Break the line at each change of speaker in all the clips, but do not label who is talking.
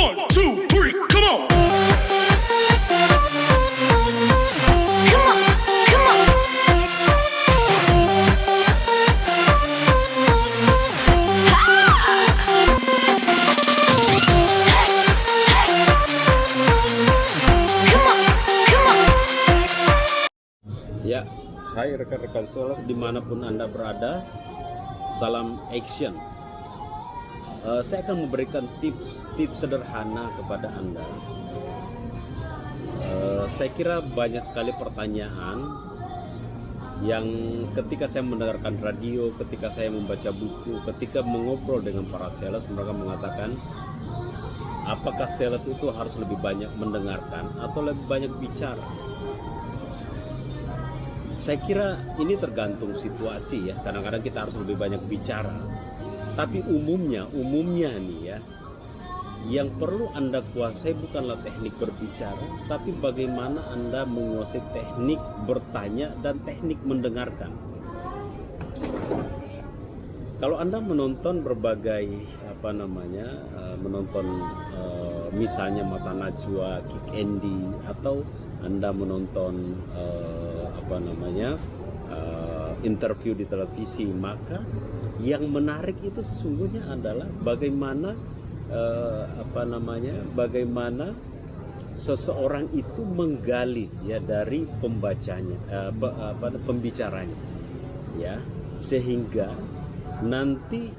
1, 2, 3, come on.
Come on, come on. Come on, come on.
Ya, hai rekan-rekan sales dimanapun Anda berada, salam action. Saya akan memberikan tips sederhana kepada Anda. Saya kira banyak sekali pertanyaan yang ketika saya mendengarkan radio, ketika saya membaca buku, ketika mengobrol dengan para sales, mereka mengatakan, apakah sales itu harus lebih banyak mendengarkan atau lebih banyak bicara? Saya kira ini tergantung situasi ya. Kadang-kadang kita harus lebih banyak bicara. Tapi umumnya nih ya, yang perlu Anda kuasai bukanlah teknik berbicara, tapi bagaimana Anda menguasai teknik bertanya dan teknik mendengarkan. Kalau Anda menonton berbagai misalnya Mata Najwa, Kick Andy, atau Anda menonton interview di televisi, maka yang menarik itu sesungguhnya adalah bagaimana bagaimana seseorang itu menggali ya dari pembacanya, pembicaranya, ya, sehingga nanti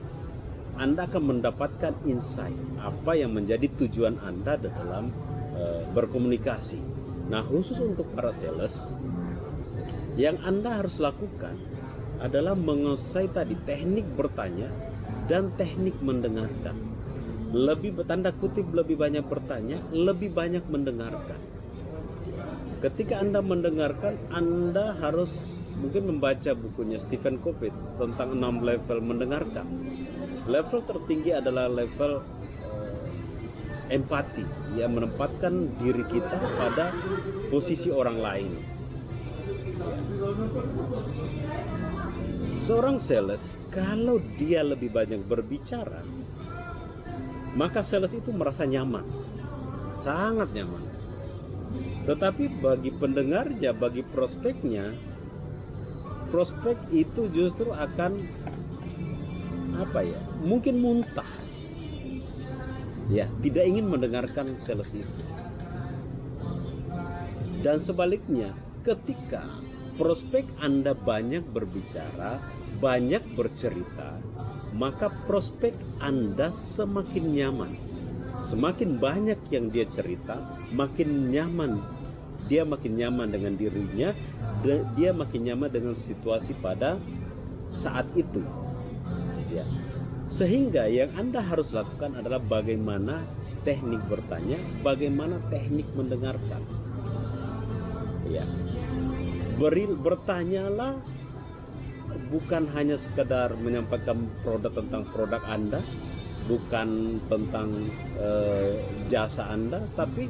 Anda akan mendapatkan insight apa yang menjadi tujuan Anda dalam berkomunikasi. Nah, khusus untuk para sales, yang Anda harus lakukan adalah menguasai tadi teknik bertanya dan teknik mendengarkan. Lebih bertanda kutip lebih banyak bertanya, lebih banyak mendengarkan. Ketika Anda mendengarkan, Anda harus mungkin membaca bukunya Stephen Covey tentang 6 level mendengarkan. Level tertinggi adalah level empati, yang menempatkan diri kita pada posisi orang lain. Seorang sales, kalau dia lebih banyak berbicara, maka sales itu merasa nyaman, sangat nyaman. Tetapi bagi pendengarnya, bagi prospeknya, prospek itu justru akan mungkin muntah, ya, tidak ingin mendengarkan sales itu. Dan sebaliknya, ketika prospek Anda banyak berbicara, banyak bercerita, maka prospek Anda semakin nyaman. Semakin banyak yang dia cerita, makin nyaman. Dia makin nyaman dengan dirinya, dia makin nyaman dengan situasi pada saat itu. Ya. Sehingga yang Anda harus lakukan adalah bagaimana teknik bertanya, bagaimana teknik mendengarkan. Ya. Bertanyalah, bukan hanya sekedar menyampaikan tentang produk Anda, bukan tentang jasa Anda, tapi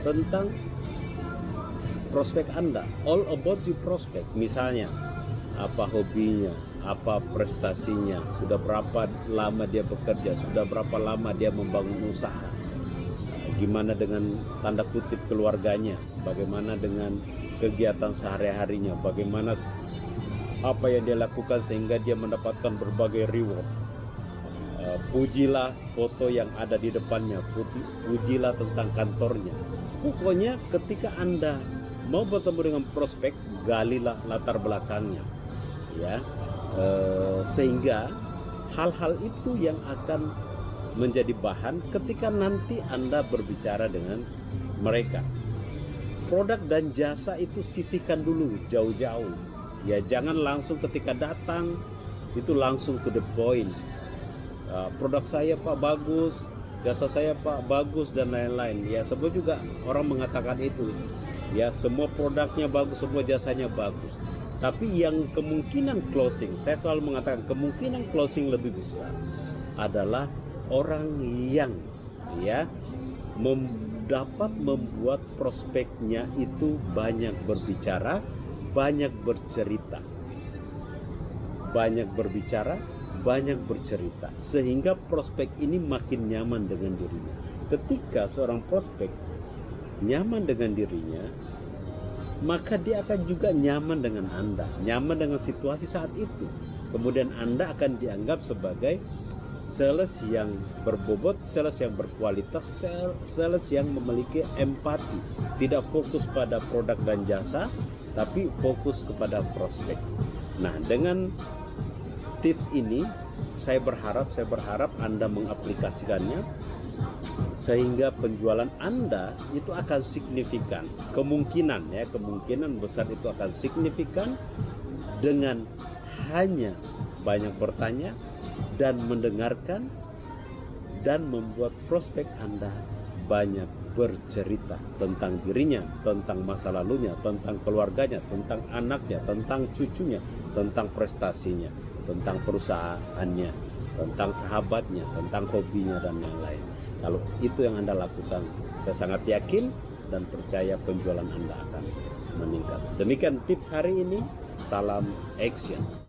tentang prospek Anda. All about you prospek. Misalnya, apa hobinya, apa prestasinya, sudah berapa lama dia bekerja, sudah berapa lama dia membangun usaha, gimana dengan tanda kutip keluarganya, bagaimana dengan kegiatan sehari-harinya, bagaimana apa yang dia lakukan sehingga dia mendapatkan berbagai reward. Pujilah foto yang ada di depannya, pujilah tentang kantornya. Pokoknya ketika Anda mau bertemu dengan prospek, galilah latar belakangnya, ya, sehingga hal-hal itu yang akan menjadi bahan ketika nanti Anda berbicara dengan mereka. Produk dan jasa itu sisihkan dulu jauh-jauh. Ya, jangan langsung ketika datang itu langsung to the point. Produk saya Pak bagus, jasa saya Pak bagus, dan lain-lain. Ya, semua juga orang mengatakan itu. Ya, semua produknya bagus, semua jasanya bagus. Tapi yang kemungkinan closing, saya selalu mengatakan kemungkinan closing lebih besar adalah orang yang dapat membuat prospeknya itu banyak berbicara, banyak bercerita. Banyak berbicara, banyak bercerita, sehingga prospek ini makin nyaman dengan dirinya. ketika seorang prospek nyaman dengan dirinya, maka dia akan juga nyaman dengan Anda, nyaman dengan situasi saat itu. Kemudian Anda akan dianggap sebagai sales yang berbobot, sales yang berkualitas, sales yang memiliki empati, tidak fokus pada produk dan jasa, tapi fokus kepada prospek. Nah, dengan tips ini saya berharap Anda mengaplikasikannya sehingga penjualan Anda itu akan signifikan. Kemungkinan besar itu akan signifikan dengan hanya banyak bertanya dan mendengarkan dan membuat prospek Anda banyak bercerita tentang dirinya, tentang masa lalunya, tentang keluarganya, tentang anaknya, tentang cucunya, tentang prestasinya, tentang perusahaannya, tentang sahabatnya, tentang hobinya dan yang lain. Kalau itu yang Anda lakukan, saya sangat yakin dan percaya penjualan Anda akan meningkat. Demikian tips hari ini. Salam action.